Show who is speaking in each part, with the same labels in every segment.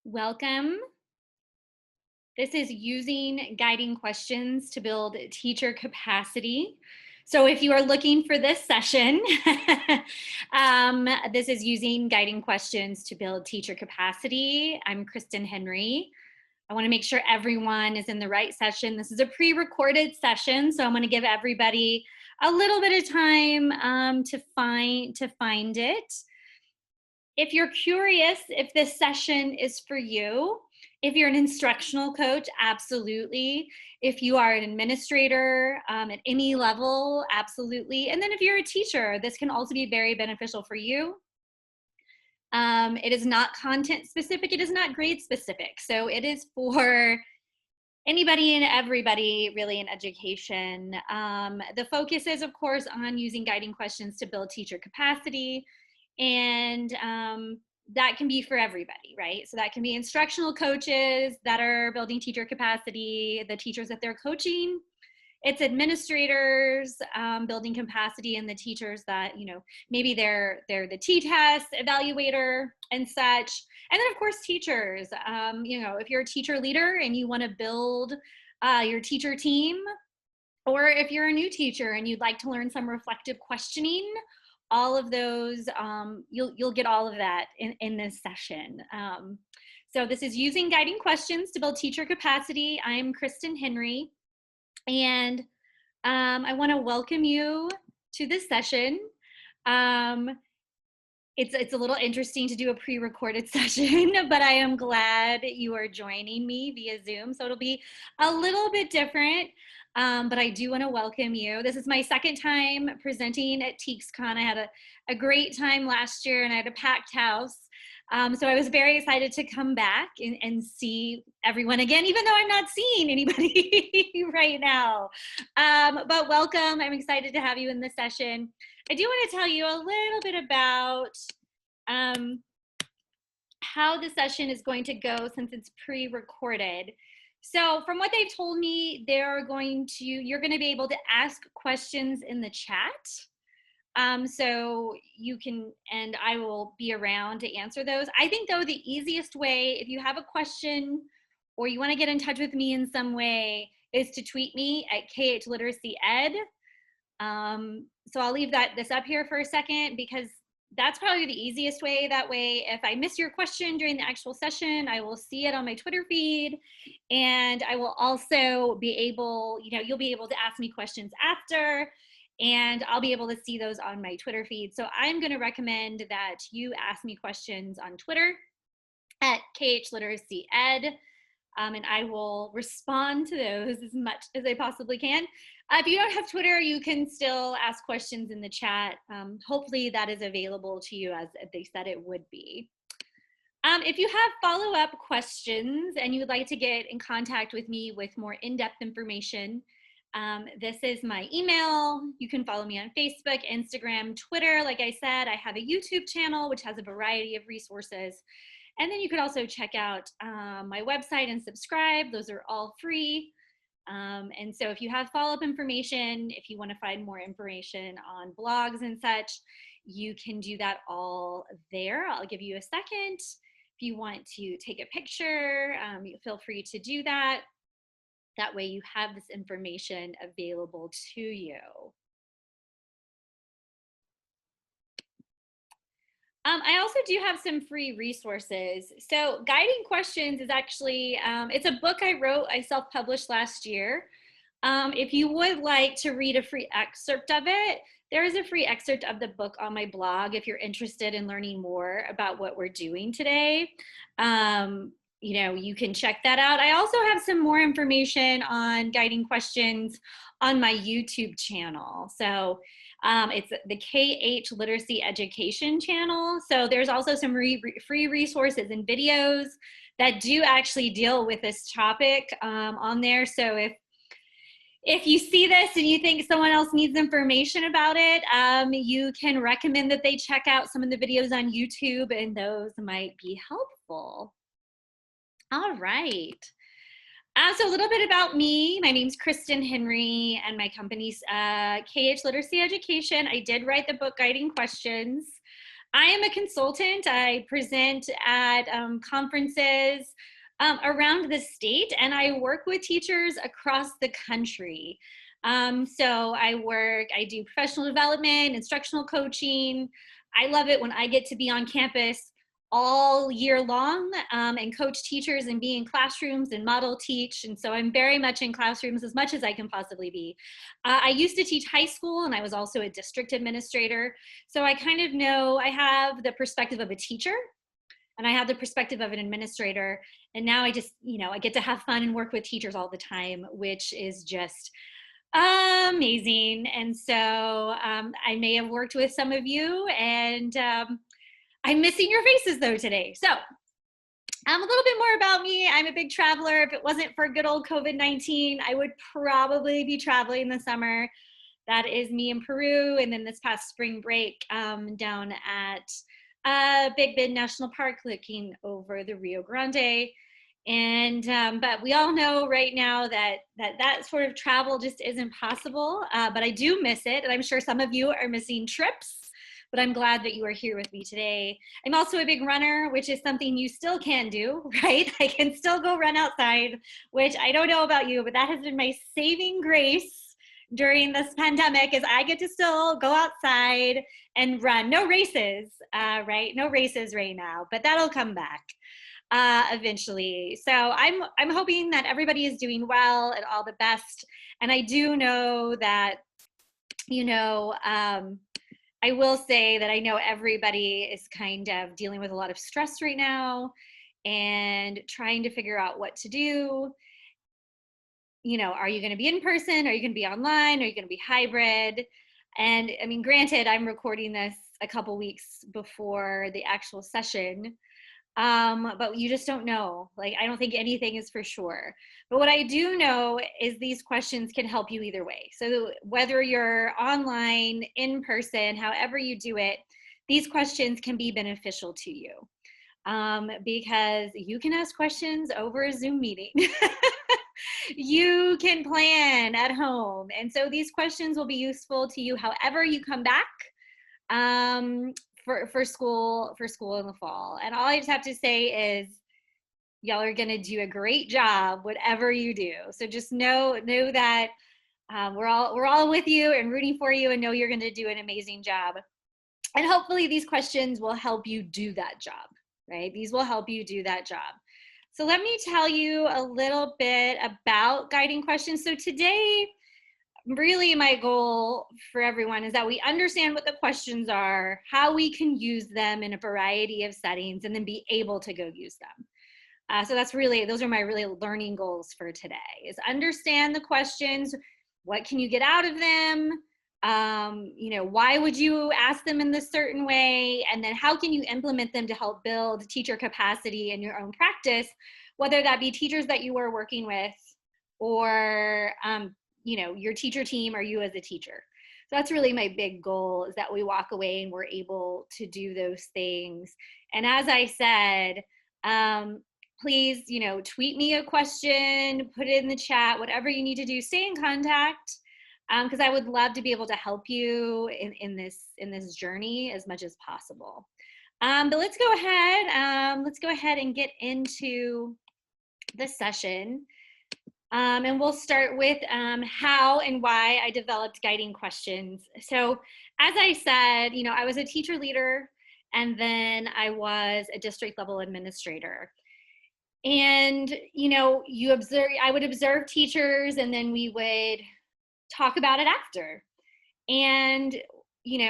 Speaker 1: Welcome. This is using guiding questions to build teacher capacity. So if you are looking for this session, this is using guiding questions to build teacher capacity. I'm Kristen Henry. I want to make sure everyone is in the right session. This is a pre-recorded session, so I'm going to give everybody a little bit of time to find it. If you're curious if this session is for you, if you're an instructional coach, absolutely. If you are an administrator at any level, absolutely. And then if you're a teacher, this can also be very beneficial for you. It is not content specific, it is not grade specific. So it is for anybody and everybody really in education. The focus is, of course, on using guiding questions to build teacher capacity. And that can be for everybody, right? So that can be instructional coaches that are building teacher capacity, the teachers that they're coaching. It's administrators building capacity, and the teachers that, maybe they're the T-test evaluator and such. And then, of course, teachers. If you're a teacher leader and you want to build your teacher team, or if you're a new teacher and you'd like to learn some reflective questioning, all of those, you'll get all of that in this session. So this is using guiding questions to build teacher capacity. I'm Kristen Henry, and I want to welcome you to this session. It's a little interesting to do a pre-recorded session, but I am glad you are joining me via Zoom. So it'll be a little bit different. But I do want to welcome you. This is my second time presenting at TEKSCon. I had a great time last year and I had a packed house. So I was very excited to come back and see everyone again, even though I'm not seeing anybody right now. But welcome. I'm excited to have you in this session. I do want to tell you a little bit about how the session is going to go since it's pre-recorded. So from what they've told me, you're going to be able to ask questions in the chat. So you can, and I will be around to answer those. I think though the easiest way, if you have a question or you want to get in touch with me in some way, is to tweet me at KHLiteracyEd. So I'll leave this up here for a second because that's probably the easiest way. That way, if I miss your question during the actual session, I will see it on my Twitter feed, and I will also be able, you'll be able to ask me questions after, and I'll be able to see those on my Twitter feed. So I'm going to recommend that you ask me questions on Twitter at KHLiteracyEd. And I will respond to those as much as I possibly can. If you don't have Twitter, you can still ask questions in the chat. Hopefully that is available to you as they said it would be. If you have follow-up questions and you would like to get in contact with me with more in-depth information, this is my email. You can follow me on Facebook, Instagram, Twitter. Like I said, I have a YouTube channel which has a variety of resources. And then you could also check out my website and subscribe. Those are all free. And so if you have follow-up information, if you want to find more information on blogs and such, you can do that all there. I'll give you a second. If you want to take a picture, you feel free to do that. That way you have this information available to you. I also do have some free resources. So Guiding Questions is actually, it's a book I wrote, I self-published last year. If you would like to read a free excerpt of it, there is a free excerpt of the book on my blog if you're interested in learning more about what we're doing today. You can check that out. I also have some more information on Guiding Questions on my YouTube channel. So it's the KH Literacy Education channel. So there's also some free resources and videos that do actually deal with this topic on there. So if you see this and you think someone else needs information about it, you can recommend that they check out some of the videos on YouTube, and those might be helpful. All right. So a little bit about me. My name's Kristen Henry, and my company's KH Literacy Education. I did write the book Guiding Questions. I am a consultant. I present at conferences around the state, and I work with teachers across the country. So I do professional development, instructional coaching. I love it when I get to be on campus all year long and coach teachers and be in classrooms and model teach. And so I'm very much in classrooms as much as I can possibly be. I used to teach high school, and I was also a district administrator. So I kind of know, I have the perspective of a teacher and I have the perspective of an administrator. And now I just, I get to have fun and work with teachers all the time, which is just amazing. And so I may have worked with some of you, and I'm missing your faces though today. So a little bit more about me. I'm a big traveler. If it wasn't for good old COVID-19, I would probably be traveling this summer. That is me in Peru. And then this past spring break down at Big Bend National Park looking over the Rio Grande. And but we all know right now that sort of travel just isn't possible, but I do miss it. And I'm sure some of you are missing trips, but I'm glad that you are here with me today. I'm also a big runner, which is something you still can do, right? I can still go run outside, which I don't know about you, but that has been my saving grace during this pandemic, is I get to still go outside and run. No races, right? No races right now, but that'll come back eventually. So I'm hoping that everybody is doing well and all the best. And I do know that, I will say that I know everybody is kind of dealing with a lot of stress right now and trying to figure out what to do. Are you going to be in person? Are you going to be online? Are you going to be hybrid? And I mean, granted, I'm recording this a couple weeks before the actual session, but you just don't know. Like, I don't think anything is for sure. But what I do know is these questions can help you either way. So whether you're online, in person, however you do it, these questions can be beneficial to you because you can ask questions over a Zoom meeting. You can plan at home. And so these questions will be useful to you however you come back for school in the fall. And all I just have to say is y'all are gonna do a great job whatever you do. So just know that we're all with you and rooting for you, and know you're gonna do an amazing job. And hopefully these questions will help you do that job, right? These will help you do that job. So let me tell you a little bit about guiding questions. So today, really my goal for everyone is that we understand what the questions are, how we can use them in a variety of settings, and then be able to go use them. So those are my really learning goals for today, is understand the questions. What can you get out of them? Why would you ask them in this certain way? And then how can you implement them to help build teacher capacity in your own practice, whether that be teachers that you are working with or, your teacher team or you as a teacher. So that's really my big goal, is that we walk away and we're able to do those things. And as I said, please, tweet me a question, put it in the chat, whatever you need to do, stay in contact. Because I would love to be able to help you in this journey as much as possible. But let's go ahead and get into the session. And we'll start with how and why I developed guiding questions. So as I said, I was a teacher leader, and then I was a district level administrator. And, I would observe teachers, and then we would talk about it after. And,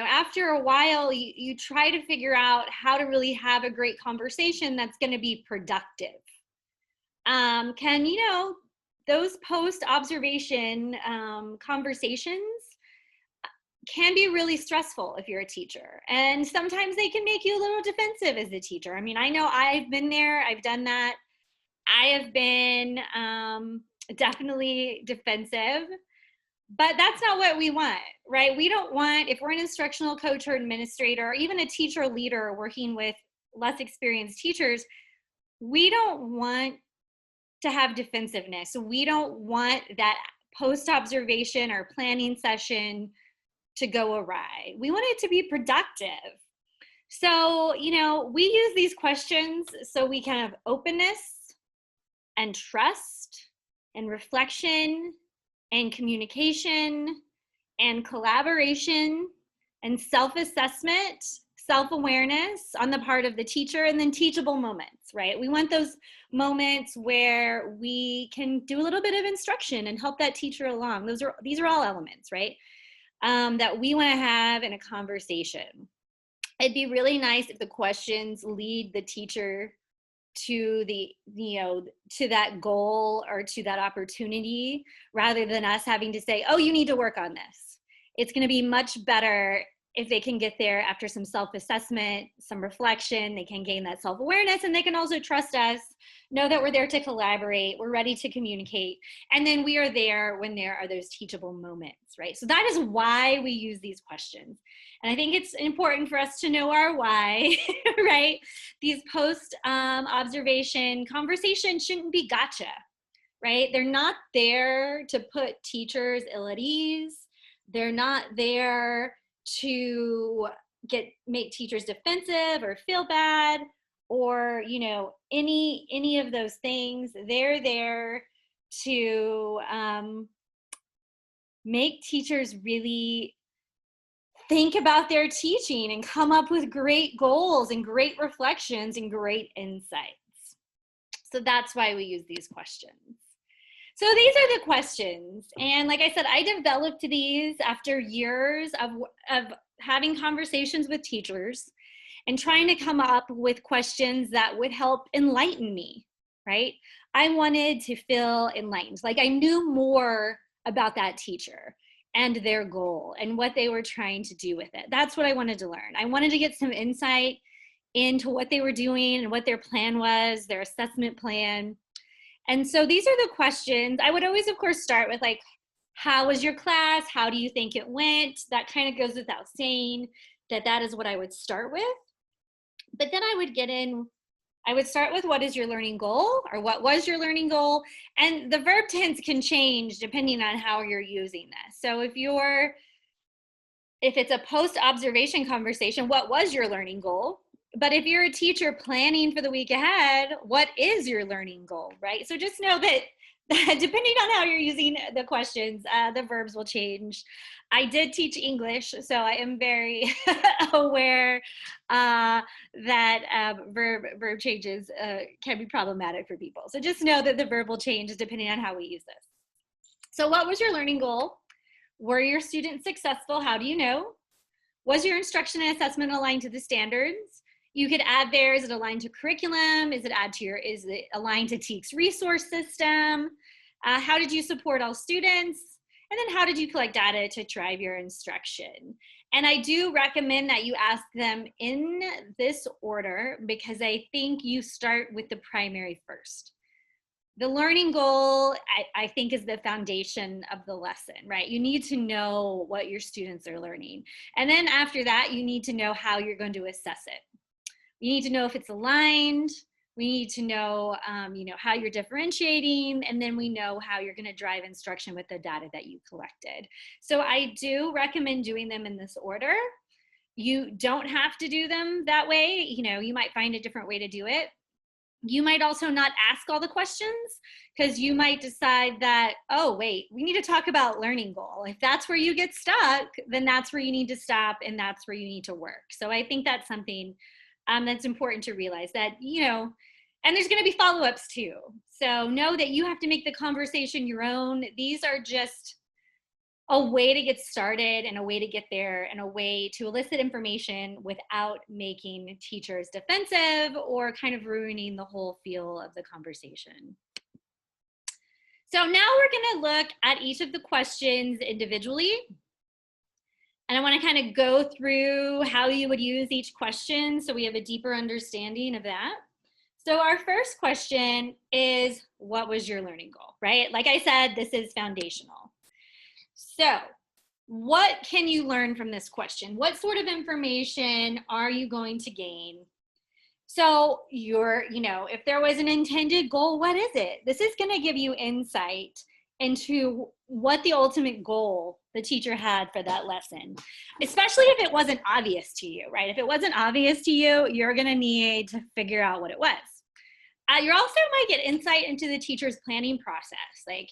Speaker 1: after a while, you try to figure out how to really have a great conversation that's going to be productive. Those post-observation conversations can be really stressful if you're a teacher. And sometimes they can make you a little defensive as a teacher. I mean, I know I've been there, I've done that. I have been definitely defensive. But that's not what we want, right? We don't want, if we're an instructional coach or administrator, or even a teacher leader working with less experienced teachers, we don't want to have defensiveness. We don't want that post-observation or planning session to go awry. We want it to be productive. So, you know, we use these questions so we can have openness and trust and reflection and communication and collaboration and self-assessment, self-awareness on the part of the teacher, and then teachable moments, right? We want those moments where we can do a little bit of instruction and help that teacher along. These are all elements, right? That we want to have in a conversation. It'd be really nice if the questions lead the teacher to to that goal or to that opportunity, rather than us having to say, oh, you need to work on this. It's going to be much better if they can get there after some self-assessment, some reflection. They can gain that self-awareness, and they can also trust us, know that we're there to collaborate, we're ready to communicate, and then we are there when there are those teachable moments, right? So that is why we use these questions. And I think it's important for us to know our why, right? These post-observation conversations shouldn't be gotcha, right? They're not there to put teachers ill at ease. They're not there to make teachers defensive or feel bad, or any of those things. They're there to make teachers really think about their teaching and come up with great goals and great reflections and great insights. So that's why we use these questions. So these are the questions. And like I said, I developed these after years of having conversations with teachers and trying to come up with questions that would help enlighten me, right? I wanted to feel enlightened. Like I knew more about that teacher and their goal and what they were trying to do with it. That's what I wanted to learn. I wanted to get some insight into what they were doing and what their plan was, their assessment plan. And so these are the questions. I would always, of course, start with like, how was your class? How do you think it went? That kind of goes without saying that is what I would start with. But then I would start with, what is your learning goal, or what was your learning goal? And the verb tense can change depending on how you're using this. So if it's a post-observation conversation, what was your learning goal? But if you're a teacher planning for the week ahead, what is your learning goal, right? So just know that depending on how you're using the questions, the verbs will change. I did teach English, so I am very aware that verb changes can be problematic for people. So just know that the verb will change depending on how we use this. So what was your learning goal? Were your students successful? How do you know? Was your instruction and assessment aligned to the standards? You could add there, is it aligned to curriculum? Is it aligned to TEKS resource system? How did you support all students? And then how did you collect data to drive your instruction? And I do recommend that you ask them in this order, because I think you start with the primary first. The learning goal, I think, is the foundation of the lesson, right? You need to know what your students are learning. And then after that, you need to know how you're going to assess it. You need to know if it's aligned. We need to know, how you're differentiating, and then we know how you're going to drive instruction with the data that you collected. So I do recommend doing them in this order. You don't have to do them that way. You might find a different way to do it. You might also not ask all the questions, because you might decide that, oh, wait, we need to talk about learning goal. If that's where you get stuck, then that's where you need to stop, and that's where you need to work. So I think that's something that's important to realize, that, and there's going to be follow-ups too. So know that you have to make the conversation your own. These are just a way to get started, and a way to get there, and a way to elicit information without making teachers defensive or kind of ruining the whole feel of the conversation. So now we're going to look at each of the questions individually. And I want to kind of go through how you would use each question so we have a deeper understanding of that. So our first question is, what was your learning goal, right? Like I said, this is foundational. So what can you learn from this question? What sort of information are you going to gain? So if there was an intended goal, what is it? This is going to give you insight into what the ultimate goal the teacher had for that lesson, especially if it wasn't obvious to you, right? If it wasn't obvious to you, you're gonna need to figure out what it was. You also might get insight into the teacher's planning process. Like,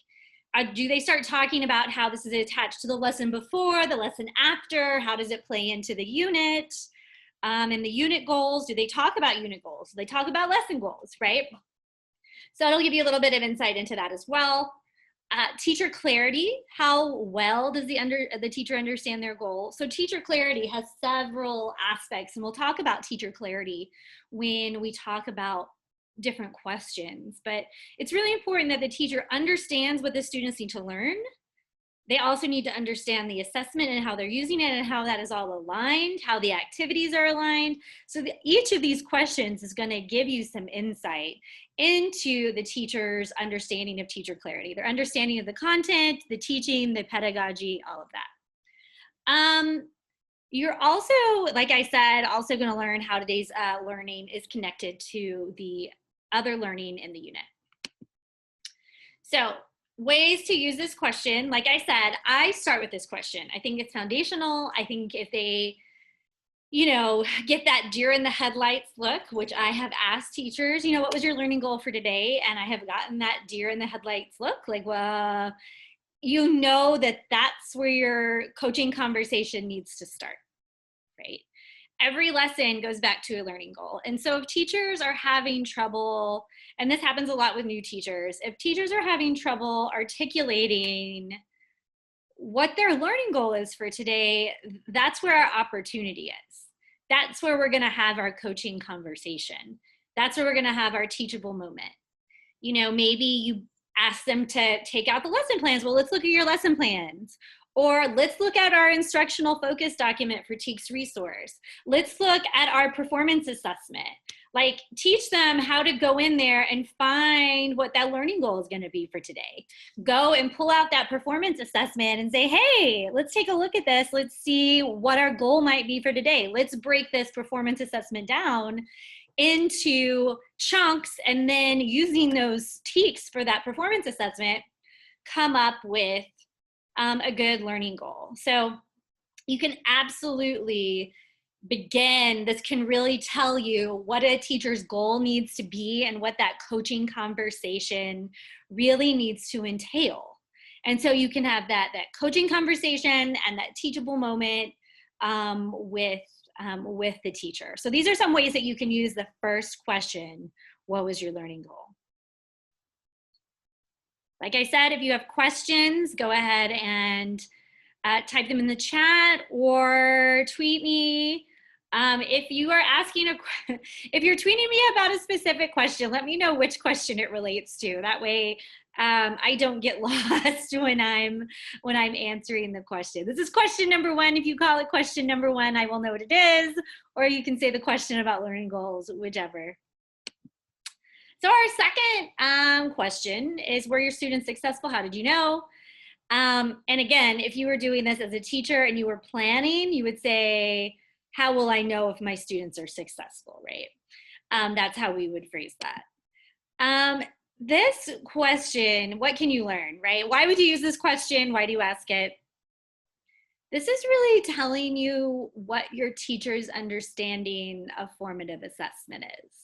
Speaker 1: do they start talking about how this is attached to the lesson before, the lesson after? How does it play into the unit? And the unit goals, do they talk about unit goals? Do they talk about lesson goals, right? So it'll give you a little bit of insight into that as well. Teacher clarity, how well does the teacher understand their goal? So teacher clarity has several aspects, and we'll talk about teacher clarity when we talk about different questions. But it's really important that the teacher understands what the students need to learn. They also need to understand the assessment and how they're using it and how that is all aligned, how the activities are aligned. So each of these questions is going to give you some insight into the teacher's understanding of teacher clarity, their understanding of the content, the teaching, the pedagogy, all of that. You're also, like I said, also going to learn how today's learning is connected to the other learning in the unit. So ways to use this question, like I said, I start with this question. I think it's foundational. I think if they, get that deer in the headlights look, which I have asked teachers, what was your learning goal for today? And I have gotten that deer in the headlights look, like, well, that's where your coaching conversation needs to start, right? Every lesson goes back to a learning goal. And so if teachers are having trouble, and this happens a lot with new teachers, if teachers are having trouble articulating what their learning goal is for today, that's where our opportunity is. That's where we're gonna have our coaching conversation. That's where we're gonna have our teachable moment. Maybe you ask them to take out the lesson plans. Well, let's look at your lesson plans. Or let's look at our instructional focus document for TEKS resource. Let's look at our performance assessment. Like, teach them how to go in there and find what that learning goal is going to be for today. Go and pull out that performance assessment and say, hey, let's take a look at this. Let's see what our goal might be for today. Let's break this performance assessment down into chunks, and then using those TEKS for that performance assessment, come up with a good learning goal. So you can absolutely begin, this can really tell you what a teacher's goal needs to be and what that coaching conversation really needs to entail. And so you can have that coaching conversation and that teachable moment with the teacher. So these are some ways that you can use the first question, what was your learning goal? Like I said, if you have questions, go ahead and type them in the chat or tweet me. If you are asking if you're tweeting me about a specific question, let me know which question it relates to. That way, I don't get lost when I'm answering the question. This is question number one. If you call it question number one, I will know what it is. Or you can say the question about learning goals, whichever. So our second question is, were your students successful? How did you know? And again, if you were doing this as a teacher and you were planning, you would say, how will I know if my students are successful, right? That's how we would phrase that. This question, what can you learn, right? Why would you use this question? Why do you ask it? This is really telling you what your teacher's understanding of formative assessment is.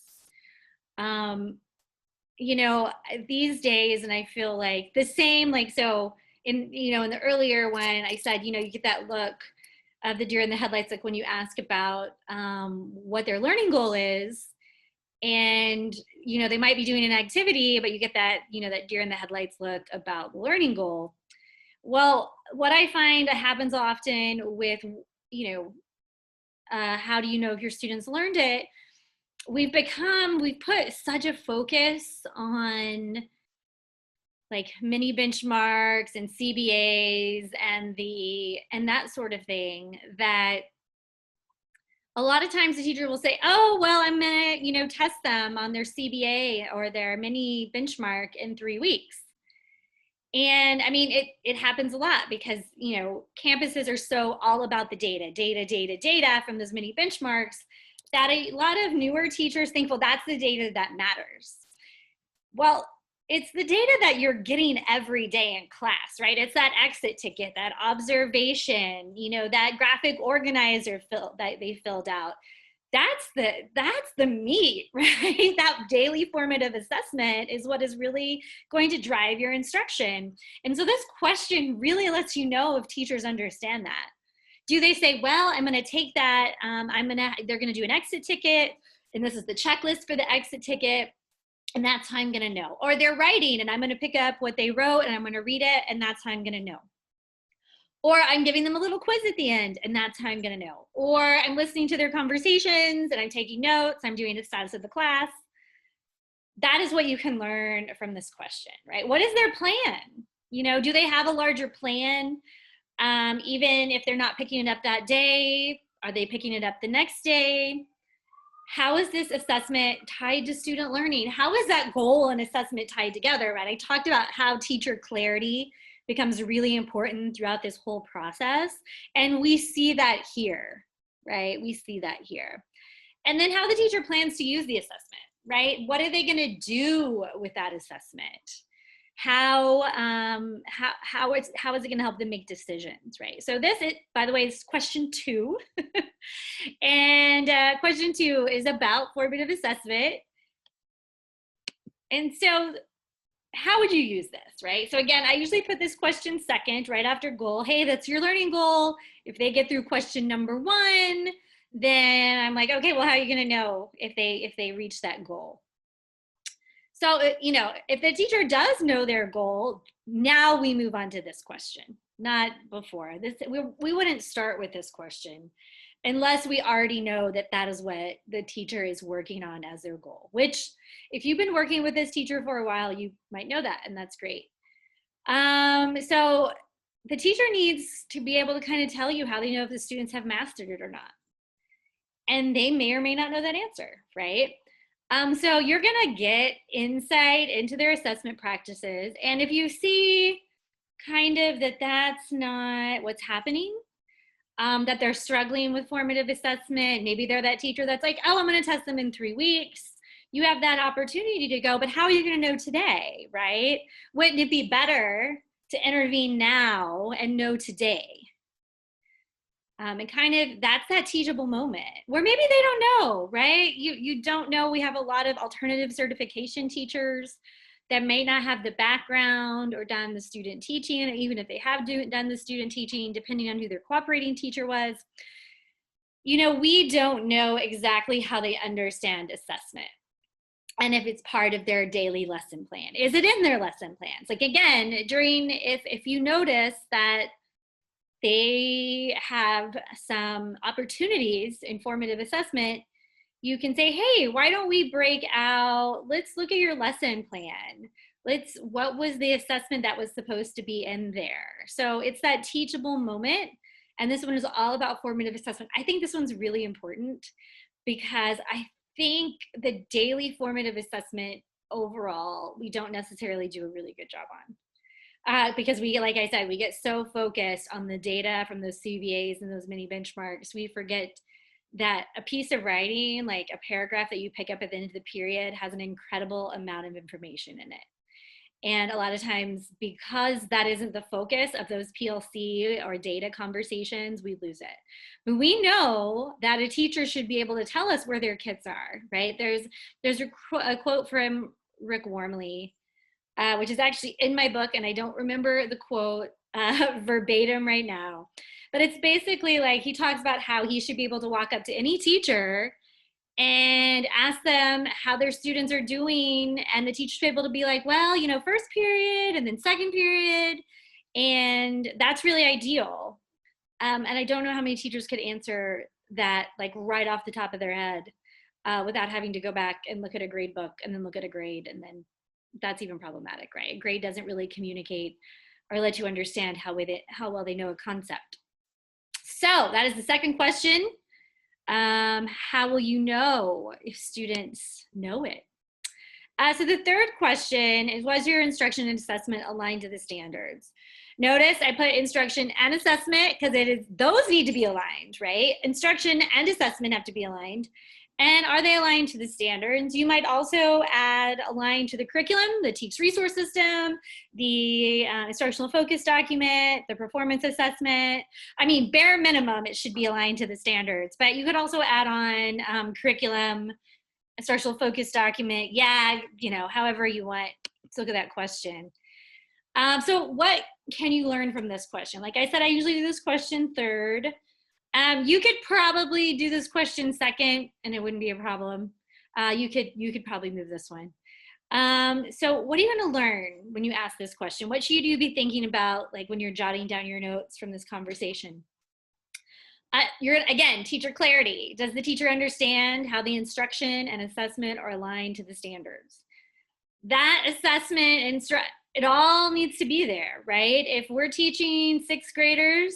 Speaker 1: These days, and I feel like the same, like, so in the earlier one, I said, you get that look of the deer in the headlights, like when you ask about what their learning goal is, and, they might be doing an activity, but you get that, that deer in the headlights look about the learning goal. Well, what I find happens often with, how do you know if your students learned it? We've put such a focus on like mini benchmarks and CBAs and that sort of thing, that a lot of times the teacher will say, oh, well, I'm gonna, test them on their CBA or their mini benchmark in 3 weeks. And I mean, it happens a lot because, campuses are so all about the data from those mini benchmarks, that a lot of newer teachers think, well, that's the data that matters. Well, it's the data that you're getting every day in class, right? It's that exit ticket, that observation, you know, that graphic organizer that they filled out. That's the meat, right? That daily formative assessment is what is really going to drive your instruction. And so this question really lets you know if teachers understand that. Do they say, well, I'm going to take that, they're going to do an exit ticket, and this is the checklist for the exit ticket, and that's how I'm going to know. Or they're writing, and I'm going to pick up what they wrote, and I'm going to read it, and that's how I'm going to know. Or I'm giving them a little quiz at the end, and that's how I'm going to know. Or I'm listening to their conversations, and I'm taking notes. I'm doing the status of the class. That is what you can learn from this question, right? What is their plan? You know, do they have a larger plan? Even if they're not picking it up that day, are they picking it up the next day? How is this assessment tied to student learning? How is that goal and assessment tied together, right? I talked about how teacher clarity becomes really important throughout this whole process. And we see that here, right? We see that here. And then how the teacher plans to use the assessment, right? What are they gonna do with that assessment? How is it gonna help them make decisions, right? So this, by the way, is question 2. And question 2 is about formative assessment. And so how would you use this, right? So again, I usually put this question second, right after goal. Hey, that's your learning goal. If they get through question number 1, then I'm like, okay, well, how are you gonna know if they reach that goal? So, you know, if the teacher does know their goal, now we move on to this question, not before. We wouldn't start with this question unless we already know that that is what the teacher is working on as their goal, which if you've been working with this teacher for a while, you might know that, and that's great. So the teacher needs to be able to kind of tell you how they know if the students have mastered it or not. And they may or may not know that answer, right? So you're gonna get insight into their assessment practices. And if you see kind of that that's not what's happening, that they're struggling with formative assessment, maybe they're that teacher that's like, oh, I'm gonna test them in 3 weeks. You have that opportunity to go, but how are you gonna know today, right? Wouldn't it be better to intervene now and know today? And kind of that's that teachable moment where maybe they don't know, right? You don't know. We have a lot of alternative certification teachers that may not have the background or done the student teaching, and even if they have done the student teaching, depending on who their cooperating teacher was, you know, we don't know exactly how they understand assessment and if it's part of their daily lesson plan. Is it in their lesson plans? Like again, if you notice that they have some opportunities in formative assessment, you can say, hey, why don't we break out, let's look at your lesson plan. What was the assessment that was supposed to be in there? So it's that teachable moment. And this one is all about formative assessment. I think this one's really important because I think the daily formative assessment overall, we don't necessarily do a really good job on. Because we, like I said, we get so focused on the data from those CVAs and those mini benchmarks, we forget that a piece of writing, like a paragraph that you pick up at the end of the period, has an incredible amount of information in it. And a lot of times, because that isn't the focus of those PLC or data conversations, we lose it. But we know that a teacher should be able to tell us where their kids are, right? There's a quote from Rick Wormley, which is actually in my book, and I don't remember the quote verbatim right now. But it's basically like he talks about how he should be able to walk up to any teacher and ask them how their students are doing, and the teacher should be able to be like, well, you know, first period and then second period, and that's really ideal. And I don't know how many teachers could answer that like right off the top of their head without having to go back and look at a grade book and then look at a grade, and then that's even problematic, right? A grade doesn't really communicate or let you understand how well they know a concept. So that is the second question. How will you know if students know it? So the third question is, was your instruction and assessment aligned to the standards? Notice I put instruction and assessment because those need to be aligned, right? Instruction and assessment have to be aligned. And are they aligned to the standards? You might also add aligned to the curriculum, the TEKS resource system, the instructional focus document, the performance assessment. I mean, bare minimum, it should be aligned to the standards, but you could also add on curriculum, instructional focus document, yeah, you know, however you want. Let's look at that question. So what can you learn from this question? Like I said, I usually do this question third. You could probably do this question second and it wouldn't be a problem. You could probably move this one. So what are you going to learn when you ask this question? What should you be thinking about, like when you're jotting down your notes from this conversation? Again, teacher clarity. Does the teacher understand how the instruction and assessment are aligned to the standards? That assessment, it all needs to be there, right? If we're teaching sixth graders,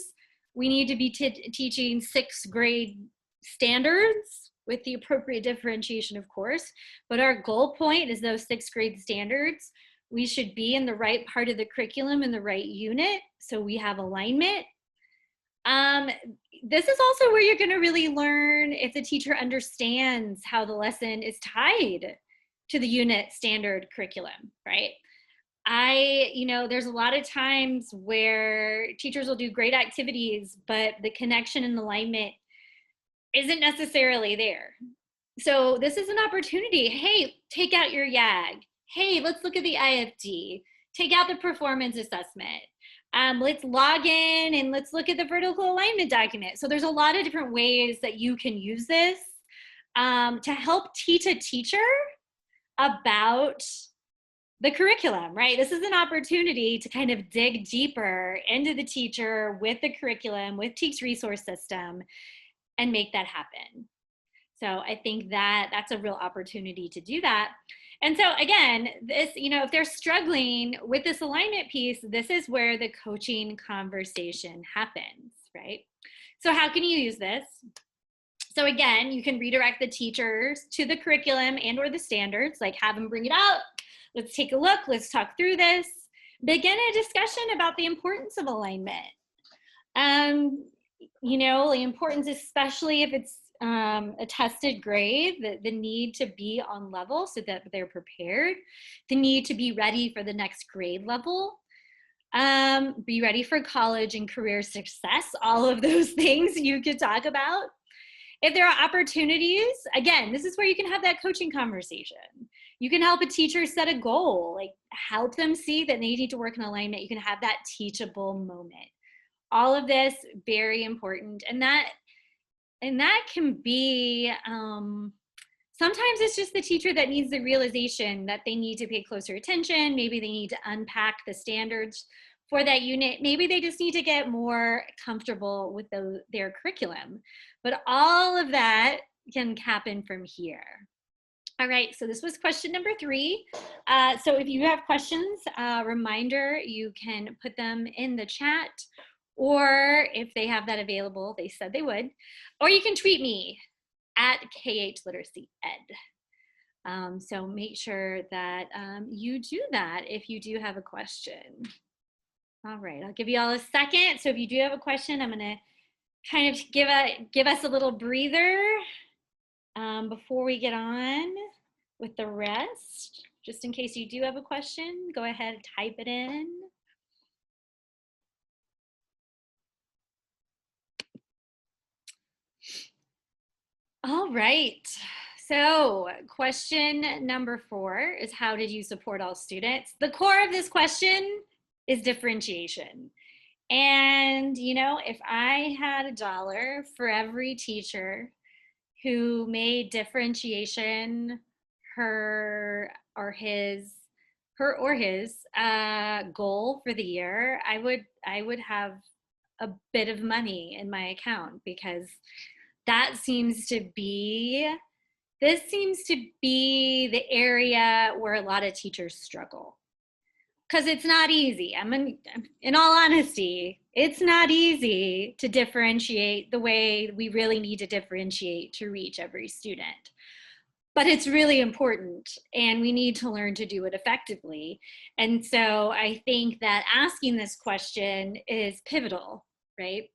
Speaker 1: we need to be teaching sixth grade standards with the appropriate differentiation, of course. But our goal point is those sixth grade standards. We should be in the right part of the curriculum in the right unit, so we have alignment. This is also where you're going to really learn if the teacher understands how the lesson is tied to the unit standard curriculum, right? You know, there's a lot of times where teachers will do great activities, but the connection and alignment isn't necessarily there. So this is an opportunity. Hey, take out your YAG. Hey, let's look at the IFD. Take out the performance assessment. Let's log in and let's look at the vertical alignment document. So there's a lot of different ways that you can use this to help teach a teacher about the curriculum, right? This is an opportunity to kind of dig deeper into the teacher with the curriculum, with TEKS resource system, and make that happen. So I think that that's a real opportunity to do that. And so again, this, you know, if they're struggling with this alignment piece, this is where the coaching conversation happens, right? So how can you use this? So again, you can redirect the teachers to the curriculum and or the standards, like have them bring it out. Let's take a look, let's talk through this. Begin a discussion about the importance of alignment. You know, the importance, especially if it's a tested grade, the need to be on level so that they're prepared, the need to be ready for the next grade level, be ready for college and career success, all of those things you could talk about. If there are opportunities, again, this is where you can have that coaching conversation. You can help a teacher set a goal, like help them see that they need to work in alignment. You can have that teachable moment. All of this, very important. And that can be, sometimes it's just the teacher that needs the realization that they need to pay closer attention. Maybe they need to unpack the standards for that unit. Maybe they just need to get more comfortable with their curriculum. But all of that can happen from here. All right, so this was question number 3. So if you have questions, reminder, you can put them in the chat, or if they have that available, they said they would, or you can tweet me at KH Literacy Ed. So make sure that you do that if you do have a question. All right, I'll give you all a second. So if you do have a question, I'm gonna kind of give us a little breather before we get on with the rest. Just in case you do have a question, go ahead and type it in. All right, so question number 4 is, how did you support all students? The core of this question is differentiation. And, you know, if I had $1 for every teacher who made differentiation her or his goal for the year, I would have a bit of money in my account, because this seems to be the area where a lot of teachers struggle. Because it's not easy. In all honesty, it's not easy to differentiate the way we really need to differentiate to reach every student. But it's really important, and we need to learn to do it effectively. And so I think that asking this question is pivotal, right?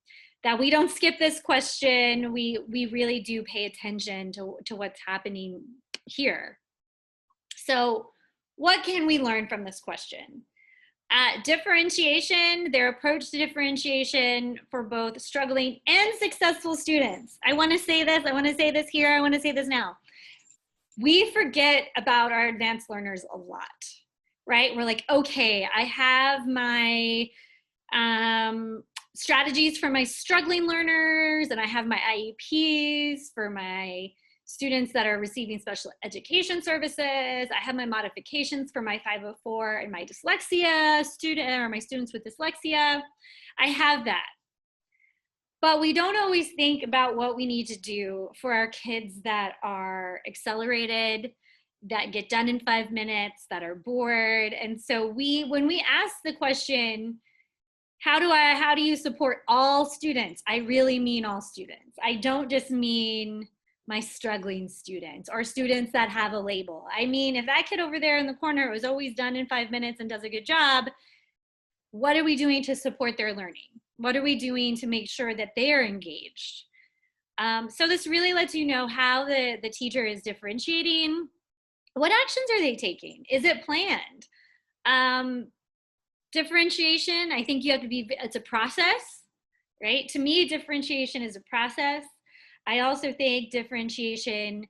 Speaker 1: that we don't skip this question. We really do pay attention to what's happening here. So what can we learn from this question? Differentiation, their approach to differentiation for both struggling and successful students. I want to say this, I want to say this here, I want to say this now. We forget about our advanced learners a lot, right? We're like, okay, I have my strategies for my struggling learners, and I have my IEPs for my students that are receiving special education services. I have my modifications for my 504 and my dyslexia student, or my students with dyslexia. I have that. But we don't always think about what we need to do for our kids that are accelerated, that get done in 5 minutes, that are bored. And so when we ask the question, how do you support all students? I really mean all students. I don't just mean my struggling students or students that have a label. I mean, if that kid over there in the corner was always done in 5 minutes and does a good job, what are we doing to support their learning? What are we doing to make sure that they are engaged? So this really lets you know how the teacher is differentiating. What actions are they taking? Is it planned? Differentiation, I think you have to be, it's a process, right? To me, differentiation is a process. I also think differentiation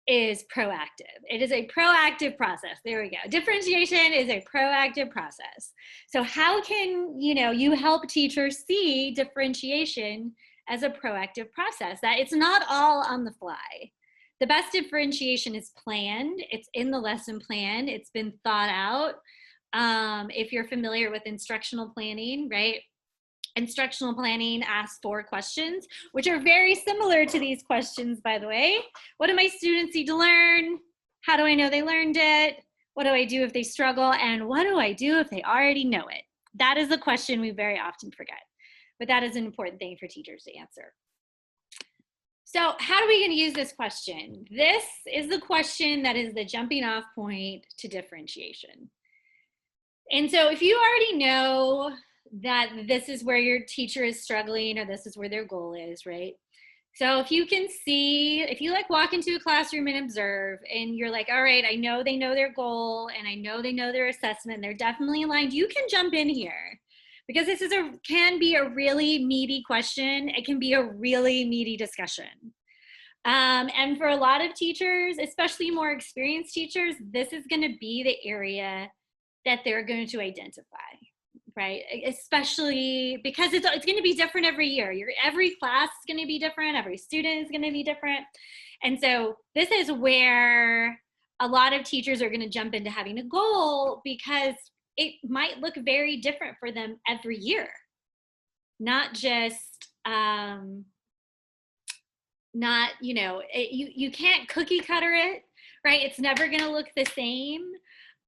Speaker 1: is proactive. It is a proactive process. There we go. Differentiation is a proactive process. So how can you help teachers see differentiation as a proactive process, that it's not all on the fly? The best differentiation is planned. It's in the lesson plan. It's been thought out. If you're familiar with instructional planning, right? Instructional planning asks 4 questions, which are very similar to these questions, by the way. What do my students need to learn? How do I know they learned it? What do I do if they struggle? And what do I do if they already know it? That is a question we very often forget, but that is an important thing for teachers to answer. So how are we going to use this question? This is the question that is the jumping off point to differentiation. And so if you already know that this is where your teacher is struggling, or this is where their goal is, right? So if you can see, if you like walk into a classroom and observe, and you're like, all right, I know they know their goal, and I know they know their assessment, they're definitely aligned, you can jump in here, because this can be a really meaty question. It can be a really meaty discussion. And for a lot of teachers, especially more experienced teachers, this is going to be the area that they're going to identify, right? Especially because it's going to be different every year. Every class is going to be different. Every student is going to be different. And so this is where a lot of teachers are going to jump into having a goal, because it might look very different for them every year. Not just, you can't cookie cutter it, right? It's never going to look the same.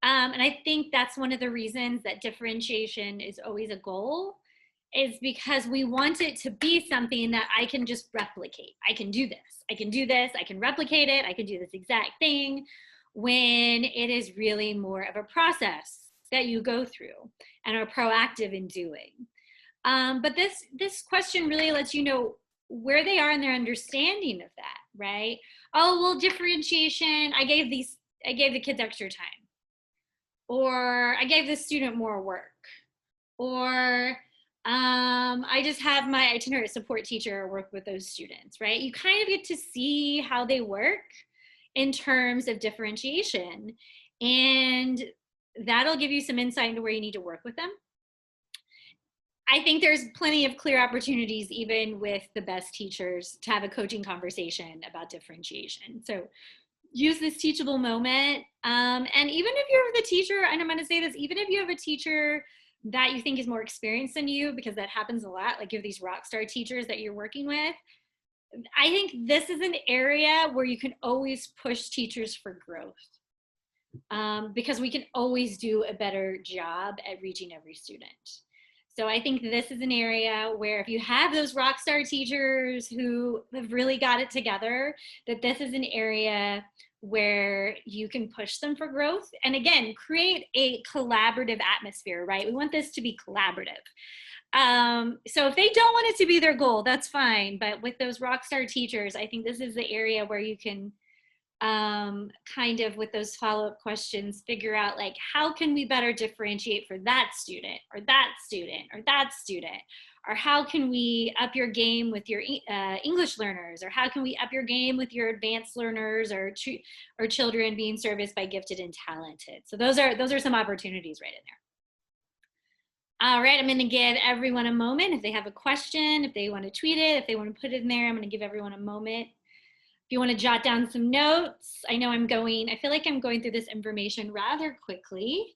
Speaker 1: And I think that's one of the reasons that differentiation is always a goal, is because we want it to be something that I can just replicate. I can do this, I can do this, I can replicate it, I can do this exact thing, when it is really more of a process that you go through and are proactive in doing. But this question really lets you know where they are in their understanding of that, right? Oh, well, differentiation, I gave the kids extra time. Or I gave the student more work, or I just have my itinerant support teacher work with those students, right? You kind of get to see how they work in terms of differentiation, and that'll give you some insight into where you need to work with them. I think there's plenty of clear opportunities, even with the best teachers, to have a coaching conversation about differentiation. So use this teachable moment. And even if you're the teacher, and I'm going to say this, even if you have a teacher that you think is more experienced than you, because that happens a lot, like you have these rock star teachers that you're working with, I think this is an area where you can always push teachers for growth, because we can always do a better job at reaching every student. So I think this is an area where if you have those rock star teachers who have really got it together, that this is an area where you can push them for growth. And again, create a collaborative atmosphere, right? We want this to be collaborative. So if they don't want it to be their goal, that's fine. But with those rock star teachers, I think this is the area where you can kind of, with those follow-up questions, figure out like, how can we better differentiate for that student or that student or that student? Or how can we up your game with your English learners? Or how can we up your game with your advanced learners or children being serviced by gifted and talented? So those are some opportunities right in there. All right, I'm going to give everyone a moment. If they have a question, if they want to tweet it, if they want to put it in there, I'm going to give everyone a moment. If you want to jot down some notes, I know I feel like I'm going through this information rather quickly.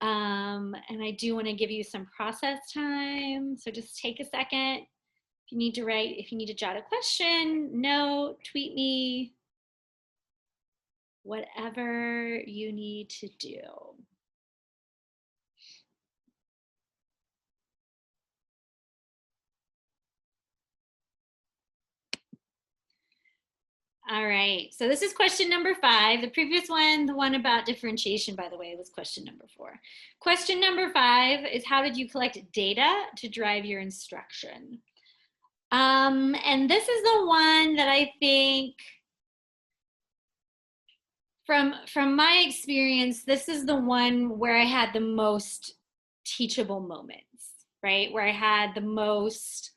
Speaker 1: And I do want to give you some process time. So just take a second. If you need to jot a question, note, tweet me, whatever you need to do. All right, so this is question number 5. The previous one, the one about differentiation, by the way, was question number 4. Question number 5 is, how did you collect data to drive your instruction? And this is the one that I think, from my experience, this is the one where I had the most teachable moments, right? Where I had the most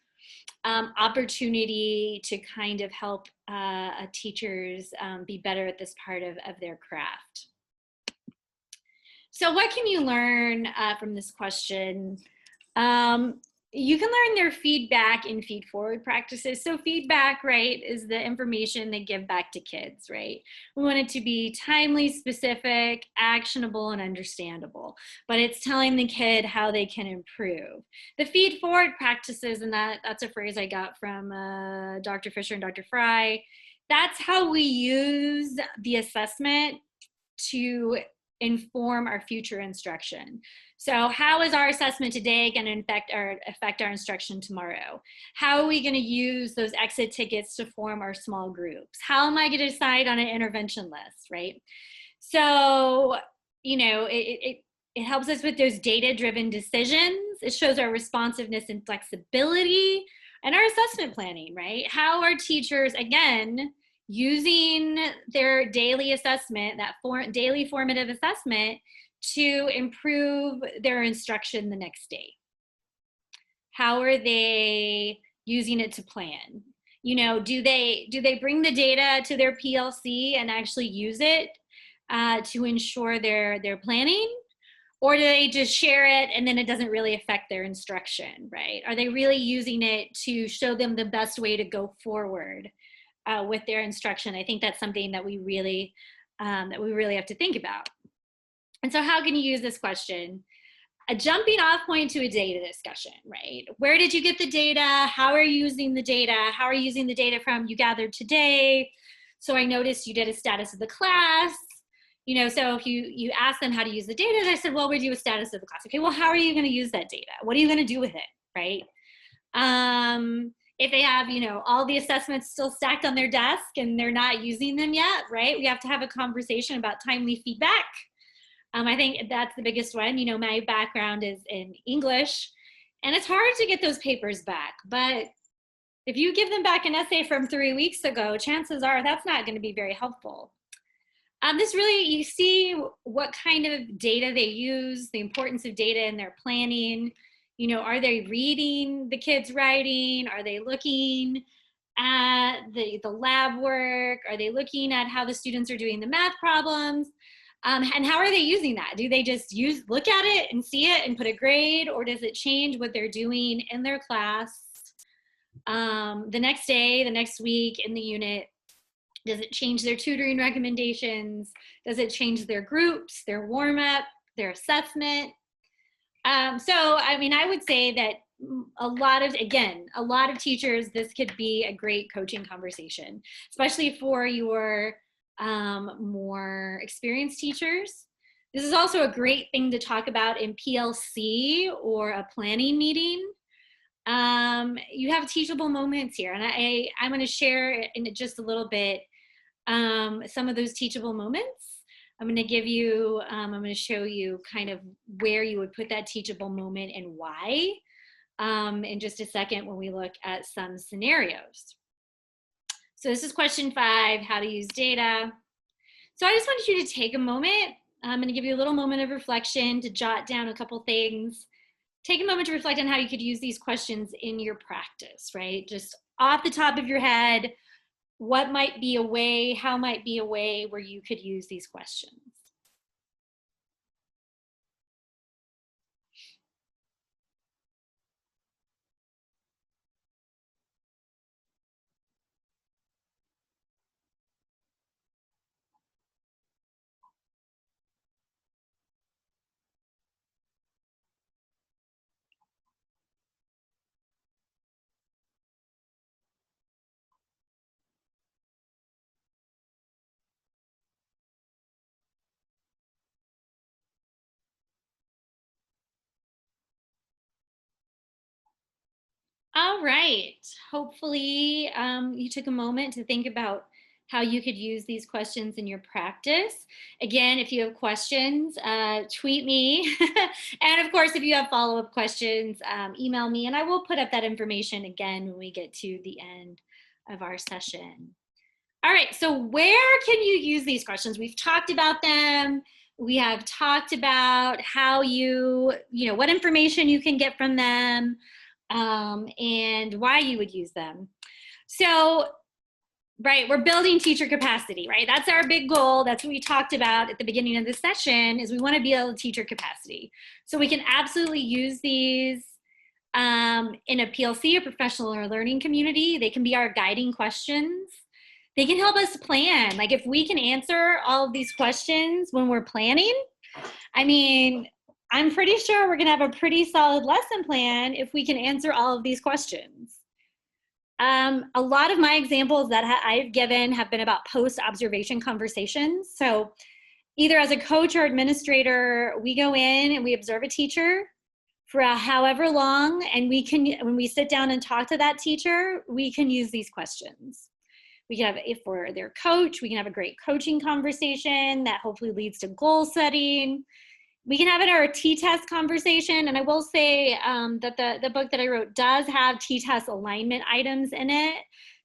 Speaker 1: opportunity to kind of help teachers be better at this part of their craft. So what can you learn from this question? You can learn their feedback in feed-forward practices. So feedback, right, is the information they give back to kids, right? We want it to be timely, specific, actionable, and understandable. But it's telling the kid how they can improve. The feed-forward practices, and that's a phrase I got from Dr. Fisher and Dr. Fry, that's how we use the assessment to inform our future instruction. So how is our assessment today going to affect our instruction tomorrow? How are we going to use those exit tickets to form our small groups? How am I going to decide on an intervention list, right? So, you know, it helps us with those data-driven decisions. It shows our responsiveness and flexibility and our assessment planning, right? How are teachers, again, using their daily assessment, that daily formative assessment, to improve their instruction the next day? How are they using it to plan? You know, do they bring the data to their PLC and actually use it to ensure their planning? Or do they just share it and then it doesn't really affect their instruction, right? Are they really using it to show them the best way to go forward with their instruction? I think that's something that we really have to think about. And so how can you use this question? A jumping off point to a data discussion, right? Where did you get the data? How are you using the data? How are you using the data from you gathered today? So I noticed you did a status of the class. You know, so if you ask them how to use the data, I said, well, we do a status of the class. Okay, well, how are you going to use that data? What are you going to do with it, right? If they have, you know, all the assessments still stacked on their desk and they're not using them yet, right? We have to have a conversation about timely feedback. I think that's the biggest one. You know, my background is in English, and it's hard to get those papers back. But if you give them back an essay from 3 weeks ago, chances are that's not going to be very helpful. This really, you see what kind of data they use, the importance of data in their planning. You know, are they reading the kids' writing? Are they looking at the lab work? Are they looking at how the students are doing the math problems? And how are they using that? Do they just look at it and see it and put a grade, or does it change what they're doing in their class the next day, the next week, in the unit? Does it change their tutoring recommendations? Does it change their groups, their warm-up, their assessment? So, I mean, I would say that a lot of teachers, this could be a great coaching conversation, especially for your more experienced teachers. This is also a great thing to talk about in PLC or a planning meeting. You have teachable moments here, and I'm going to share in just a little bit some of those teachable moments. I'm going to show you kind of where you would put that teachable moment and why. in just a second when we look at some scenarios. So this is question 5, how to use data. So I just wanted you to take a moment. I'm going to give you a little moment of reflection to jot down a couple things. Take a moment to reflect on how you could use these questions in your practice, right? Just off the top of your head, what might be a way, how might be a way where you could use these questions? All right. Hopefully you took a moment to think about how you could use these questions in your practice. Again, if you have questions, tweet me. And of course, if you have follow-up questions, email me, and I will put up that information again when we get to the end of our session. All right, so where can you use these questions? We've talked about them. We have talked about how what information you can get from them, and why you would use them. So, right, we're building teacher capacity, right? That's our big goal. That's what we talked about at the beginning of the session, is we want to build teacher capacity. So we can absolutely use these in a PLC, a professional or learning community. They can be our guiding questions. They can help us plan. Like if we can answer all of these questions when we're planning, I mean, I'm pretty sure we're gonna have a pretty solid lesson plan if we can answer all of these questions. A lot of my examples that I've given have been about post-observation conversations. So either as a coach or administrator, we go in and we observe a teacher for however long, and when we sit down and talk to that teacher, we can use these questions. We can have, if we're their coach, we can have a great coaching conversation that hopefully leads to goal setting. We can have it our T-test conversation. And I will say that the book that I wrote does have T-test alignment items in it.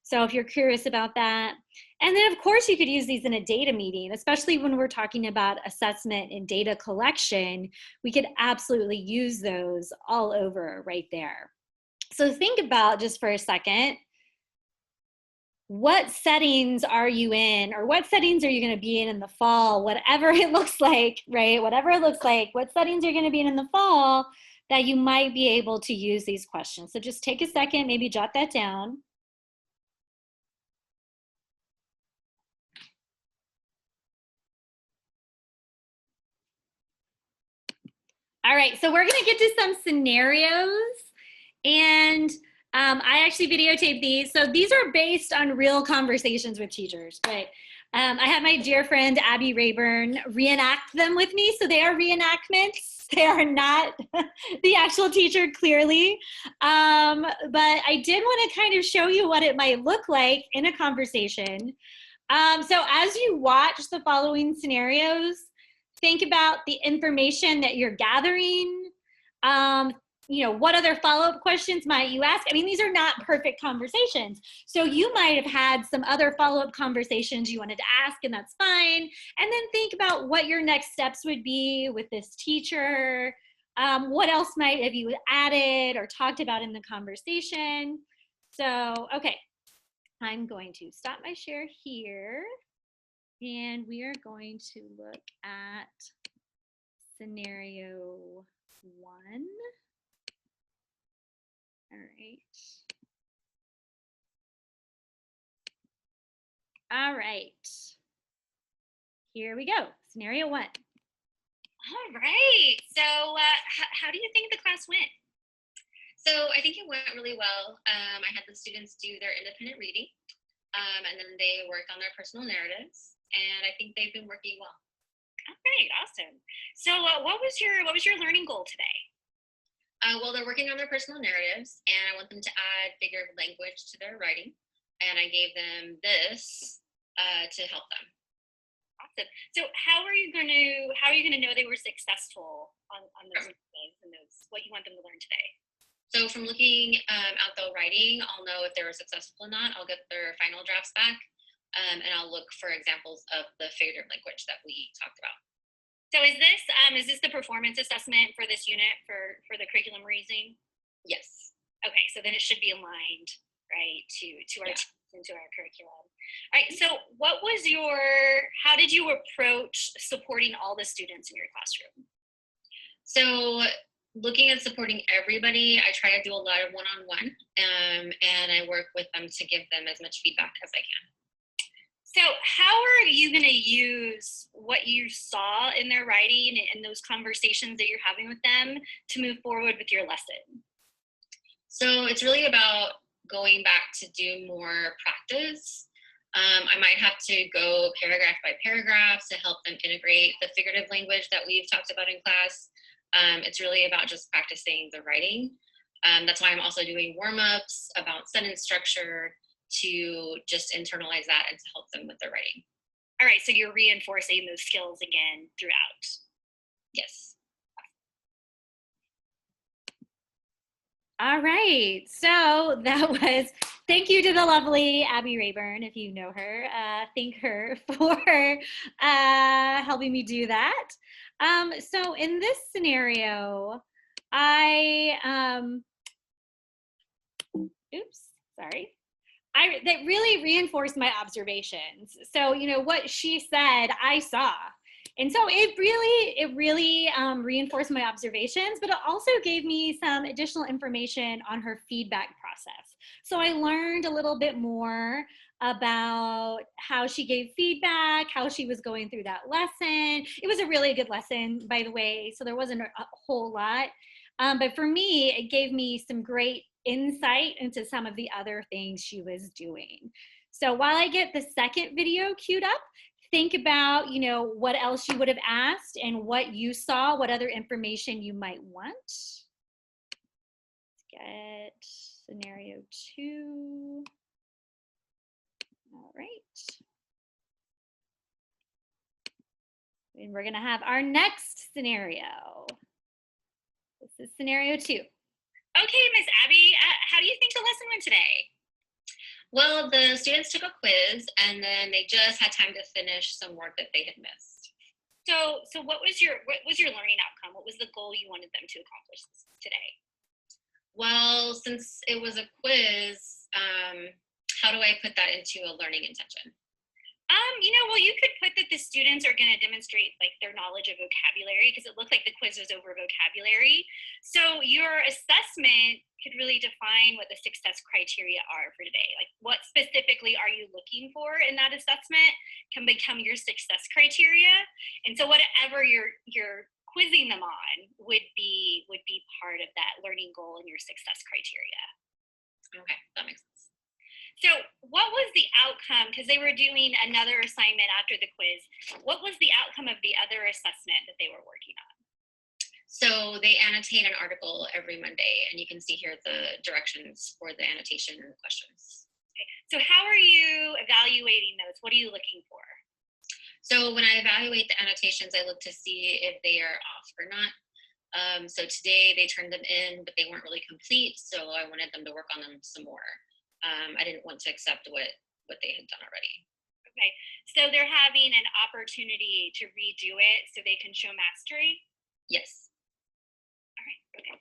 Speaker 1: So if you're curious about that. And then of course you could use these in a data meeting, especially when we're talking about assessment and data collection. We could absolutely use those all over right there. So think about, just for a second, what settings are you in, or what settings are you going to be in the fall, whatever it looks like, right? Whatever it looks like, what settings are you going to be in the fall that you might be able to use these questions. So just take a second, maybe jot that down. All right, so we're going to get to some scenarios, and I actually videotaped these. So these are based on real conversations with teachers, but I had my dear friend Abby Rayburn reenact them with me. So they are reenactments. They are not the actual teacher, clearly. But I did want to kind of show you what it might look like in a conversation. So as you watch the following scenarios, think about the information that you're gathering. What other follow-up questions might you ask? I mean, these are not perfect conversations. So you might have had some other follow-up conversations you wanted to ask, and that's fine. And then think about what your next steps would be with this teacher. What else might have you added or talked about in the conversation? So, okay, I'm going to stop my share here. And we are going to look at scenario 1. All right. All right. Here we go. Scenario 1.
Speaker 2: All right. So how do you think the class went? So I think it went really well. I had the students do their independent reading, and then they worked on their personal narratives, and I think they've been working well.
Speaker 3: All right, awesome. So what was your learning goal today?
Speaker 2: Well, they're working on their personal narratives, and I want them to add figurative language to their writing, and I gave them this to help them.
Speaker 3: Awesome. So how are you going to know they were successful on those things and those what you want them to learn today?
Speaker 2: So from looking at the writing, I'll know if they were successful or not. I'll get their final drafts back, and I'll look for examples of the figurative language that we talked about.
Speaker 3: So is this the performance assessment for this unit for the curriculum reasoning?
Speaker 2: Yes.
Speaker 3: Okay, so then it should be aligned, right, to our into our curriculum. All right, so how did you approach supporting all the students in your classroom?
Speaker 2: So looking at supporting everybody, I try to do a lot of one-on-one, and I work with them to give them as much feedback as I can.
Speaker 3: So how are you going to use what you saw in their writing and those conversations that you're having with them to move forward with your lesson?
Speaker 2: So it's really about going back to do more practice. I might have to go paragraph by paragraph to help them integrate the figurative language that we've talked about in class. It's really about just practicing the writing. That's why I'm also doing warm-ups about sentence structure to just internalize that and to help them with their writing.
Speaker 3: All right, so you're reinforcing those skills again throughout.
Speaker 2: Yes.
Speaker 1: All right, so that was, thank you to the lovely Abby Rayburn, if you know her. Thank her for helping me do that. So in this scenario, that really reinforced my observations. So, you know, what she said, I saw. And so it really reinforced my observations, but it also gave me some additional information on her feedback process. So I learned a little bit more about how she gave feedback, how she was going through that lesson. It was a really good lesson, by the way, so there wasn't a whole lot. But for me, it gave me some great insight into some of the other things she was doing. So while I get the second video queued up, think about, you know, what else you would have asked and what you saw, what other information you might want. Let's get scenario 2. All right. And we're gonna have our next scenario. This is scenario 2.
Speaker 3: Okay, Miss Abby, how do you think the lesson went today?
Speaker 2: Well, the students took a quiz and then they just had time to finish some work that they had missed.
Speaker 3: So what was your learning outcome? What was the goal you wanted them to accomplish today?
Speaker 2: Well, since it was a quiz, how do I put that into a learning intention?
Speaker 3: You know, well, you could put that the students are going to demonstrate like their knowledge of vocabulary, because it looked like the quiz was over vocabulary. So your assessment could really define what the success criteria are for today. Like, what specifically are you looking for in that assessment can become your success criteria. And so whatever you're quizzing them on would be part of that learning goal and your success criteria.
Speaker 2: Okay, that makes sense.
Speaker 3: So what was the outcome, because they were doing another assignment after the quiz, what was the outcome of the other assessment that they were working on?
Speaker 2: So they annotate an article every Monday, and you can see here the directions for the annotation and the questions.
Speaker 3: Okay. So how are you evaluating those? What are you looking for?
Speaker 2: So when I evaluate the annotations, I look to see if they are off or not. So today they turned them in, but they weren't really complete, so I wanted them to work on them some more. I didn't want to accept what they had done already.
Speaker 3: Okay, so they're having an opportunity to redo it so they can show mastery?
Speaker 2: Yes.
Speaker 3: All right, okay.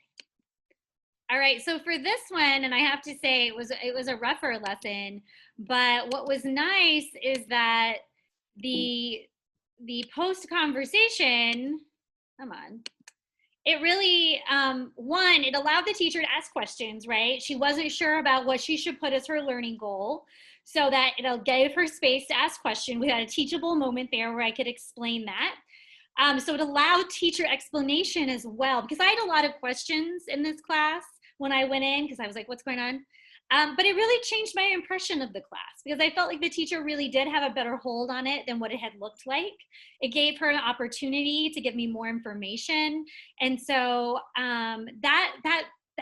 Speaker 1: All right, so for this one, and I have to say it was a rougher lesson, but what was nice is that the post conversation, come on, it really, one, it allowed the teacher to ask questions, right? She wasn't sure about what she should put as her learning goal, so that it'll give her space to ask questions. We had a teachable moment there where I could explain that. So it allowed teacher explanation as well, because I had a lot of questions in this class when I went in, because I was like, what's going on? But it really changed my impression of the class, because I felt like the teacher really did have a better hold on it than what it had looked like. It gave her an opportunity to give me more information. And so that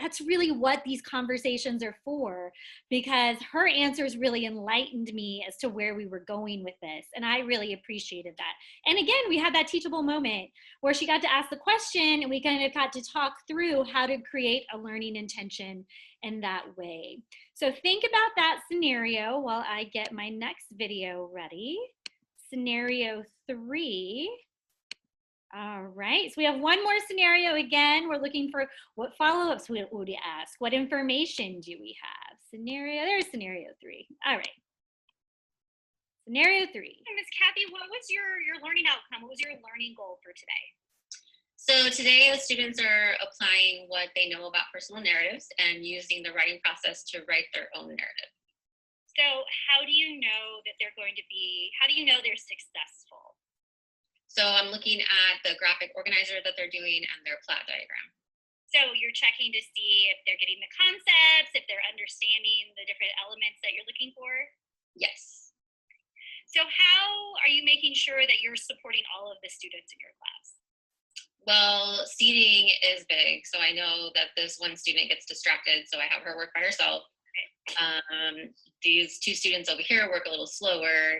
Speaker 1: that's really what these conversations are for, because her answers really enlightened me as to where we were going with this. And I really appreciated that. And again, we had that teachable moment where she got to ask the question and we kind of got to talk through how to create a learning intention in that way. So think about that scenario while I get my next video ready. Scenario 3. All right, so we have one more scenario. Again, we're looking for what follow-ups would you ask? What information do we have? There's scenario 3. All right. Scenario 3.
Speaker 3: Hey, Ms. Kathy, what was your learning outcome? What was your learning goal for today?
Speaker 2: So today the students are applying what they know about personal narratives and using the writing process to write their own narrative.
Speaker 3: So how do you know that they're going to be, how do you know they're successful?
Speaker 2: So I'm looking at the graphic organizer that they're doing and their plat diagram.
Speaker 3: So you're checking to see if they're getting the concepts, if they're understanding the different elements that you're looking for?
Speaker 2: Yes.
Speaker 3: So how are you making sure that you're supporting all of the students in your class?
Speaker 2: Well, seating is big. So I know that this one student gets distracted, so I have her work by herself. These two students over here work a little slower,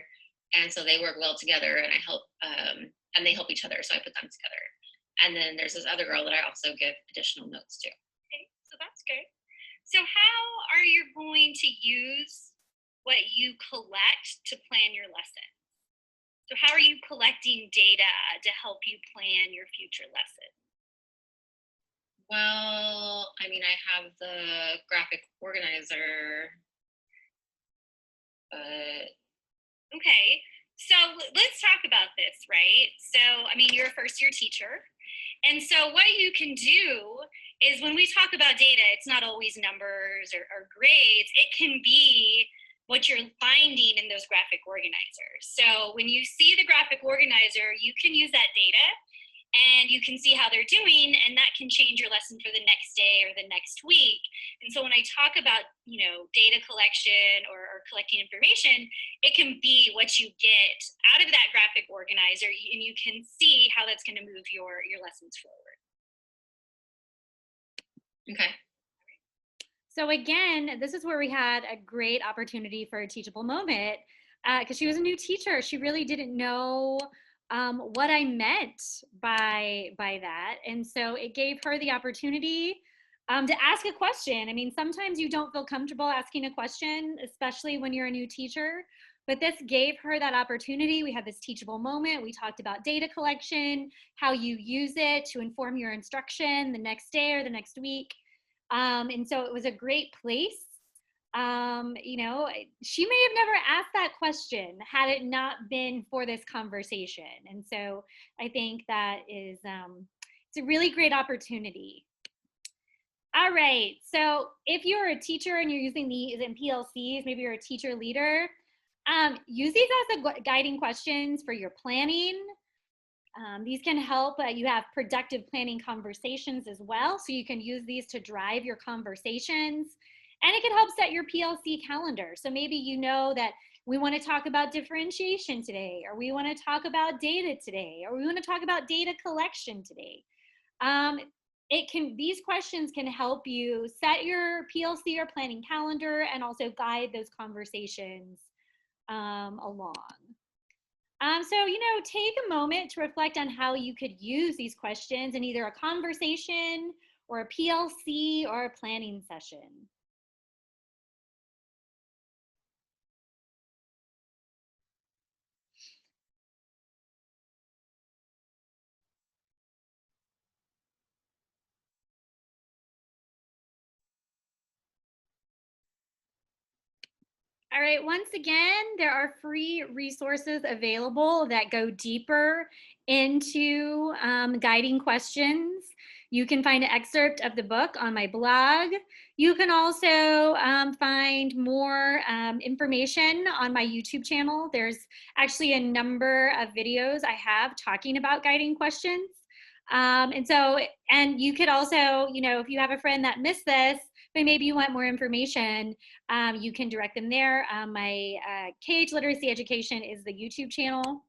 Speaker 2: and so they work well together, and I help, and they help each other, so I put them together. And then there's this other girl that I also give additional notes to.
Speaker 3: Okay, so that's good. So how are you going to use what you collect to plan your lesson? So how are you collecting data to help you plan your future lesson?
Speaker 2: Well, I mean, I have the graphic organizer, but...
Speaker 3: Okay, so let's talk about this, right? So, I mean, you're a first year teacher. And so what you can do is when we talk about data, it's not always numbers or grades. It can be what you're finding in those graphic organizers. So when you see the graphic organizer, you can use that data and you can see how they're doing, and that can change your lesson for the next day or the next week. And so when I talk about, data collection or collecting information, it can be what you get out of that graphic organizer, and you can see how that's going to move your lessons forward.
Speaker 2: Okay.
Speaker 1: So again, this is where we had a great opportunity for a teachable moment, because she was a new teacher. She really didn't know what I meant by that. And so it gave her the opportunity to ask a question. I mean, sometimes you don't feel comfortable asking a question, especially when you're a new teacher, but this gave her that opportunity. We had this teachable moment. We talked about data collection, how you use it to inform your instruction the next day or the next week. And so it was a great place. She may have never asked that question had it not been for this conversation. And so I think that is, it's a really great opportunity. All right, so if you're a teacher and you're using these in PLCs, maybe you're a teacher leader, use these as the guiding questions for your planning. These can help you have productive planning conversations as well. So you can use these to drive your conversations. And it can help set your PLC calendar. So maybe you know that we want to talk about differentiation today, or we want to talk about data today, or we want to talk about data collection today. These questions can help you set your PLC or planning calendar and also guide those conversations along. So, take a moment to reflect on how you could use these questions in either a conversation or a PLC or a planning session. All right, once again, there are free resources available that go deeper into guiding questions. You can find an excerpt of the book on my blog. You can also find more information on my YouTube channel. There's actually a number of videos I have talking about guiding questions. And you could also, if you have a friend that missed this, but maybe you want more information, you can direct them there. My KH Literacy Education is the YouTube channel.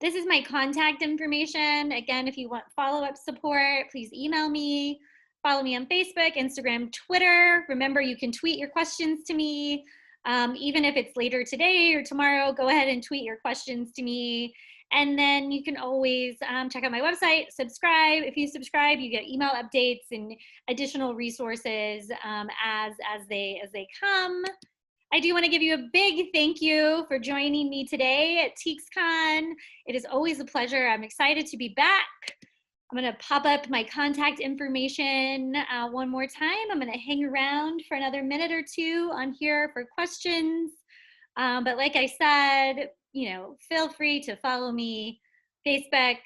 Speaker 1: This is my contact information. Again, if you want follow-up support, please email me. Follow me on Facebook, Instagram, Twitter. Remember, you can tweet your questions to me. Even if it's later today or tomorrow, go ahead and tweet your questions to me. And then you can always check out my website, subscribe. If you subscribe, you get email updates and additional resources as they come. I do want to give you a big thank you for joining me today at TEKSCon. It is always a pleasure. I'm excited to be back. I'm going to pop up my contact information one more time. I'm going to hang around for another minute or two on here for questions. But like I said, you know, feel free to follow me, Facebook,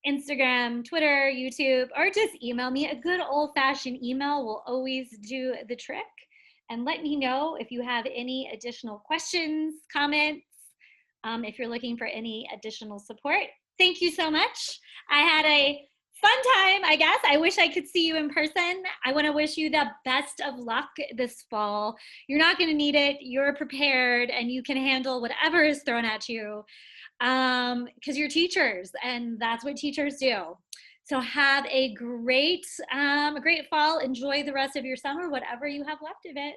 Speaker 1: Instagram, Twitter, YouTube, or just email me. A good old-fashioned email will always do the trick. And let me know if you have any additional questions, comments, if you're looking for any additional support. Thank you so much. I had a fun time, I guess. I wish I could see you in person. I want to wish you the best of luck this fall. You're not going to need it. You're prepared, and you can handle whatever is thrown at you because you're teachers, and that's what teachers do. So have a great fall. Enjoy the rest of your summer, whatever you have left of it.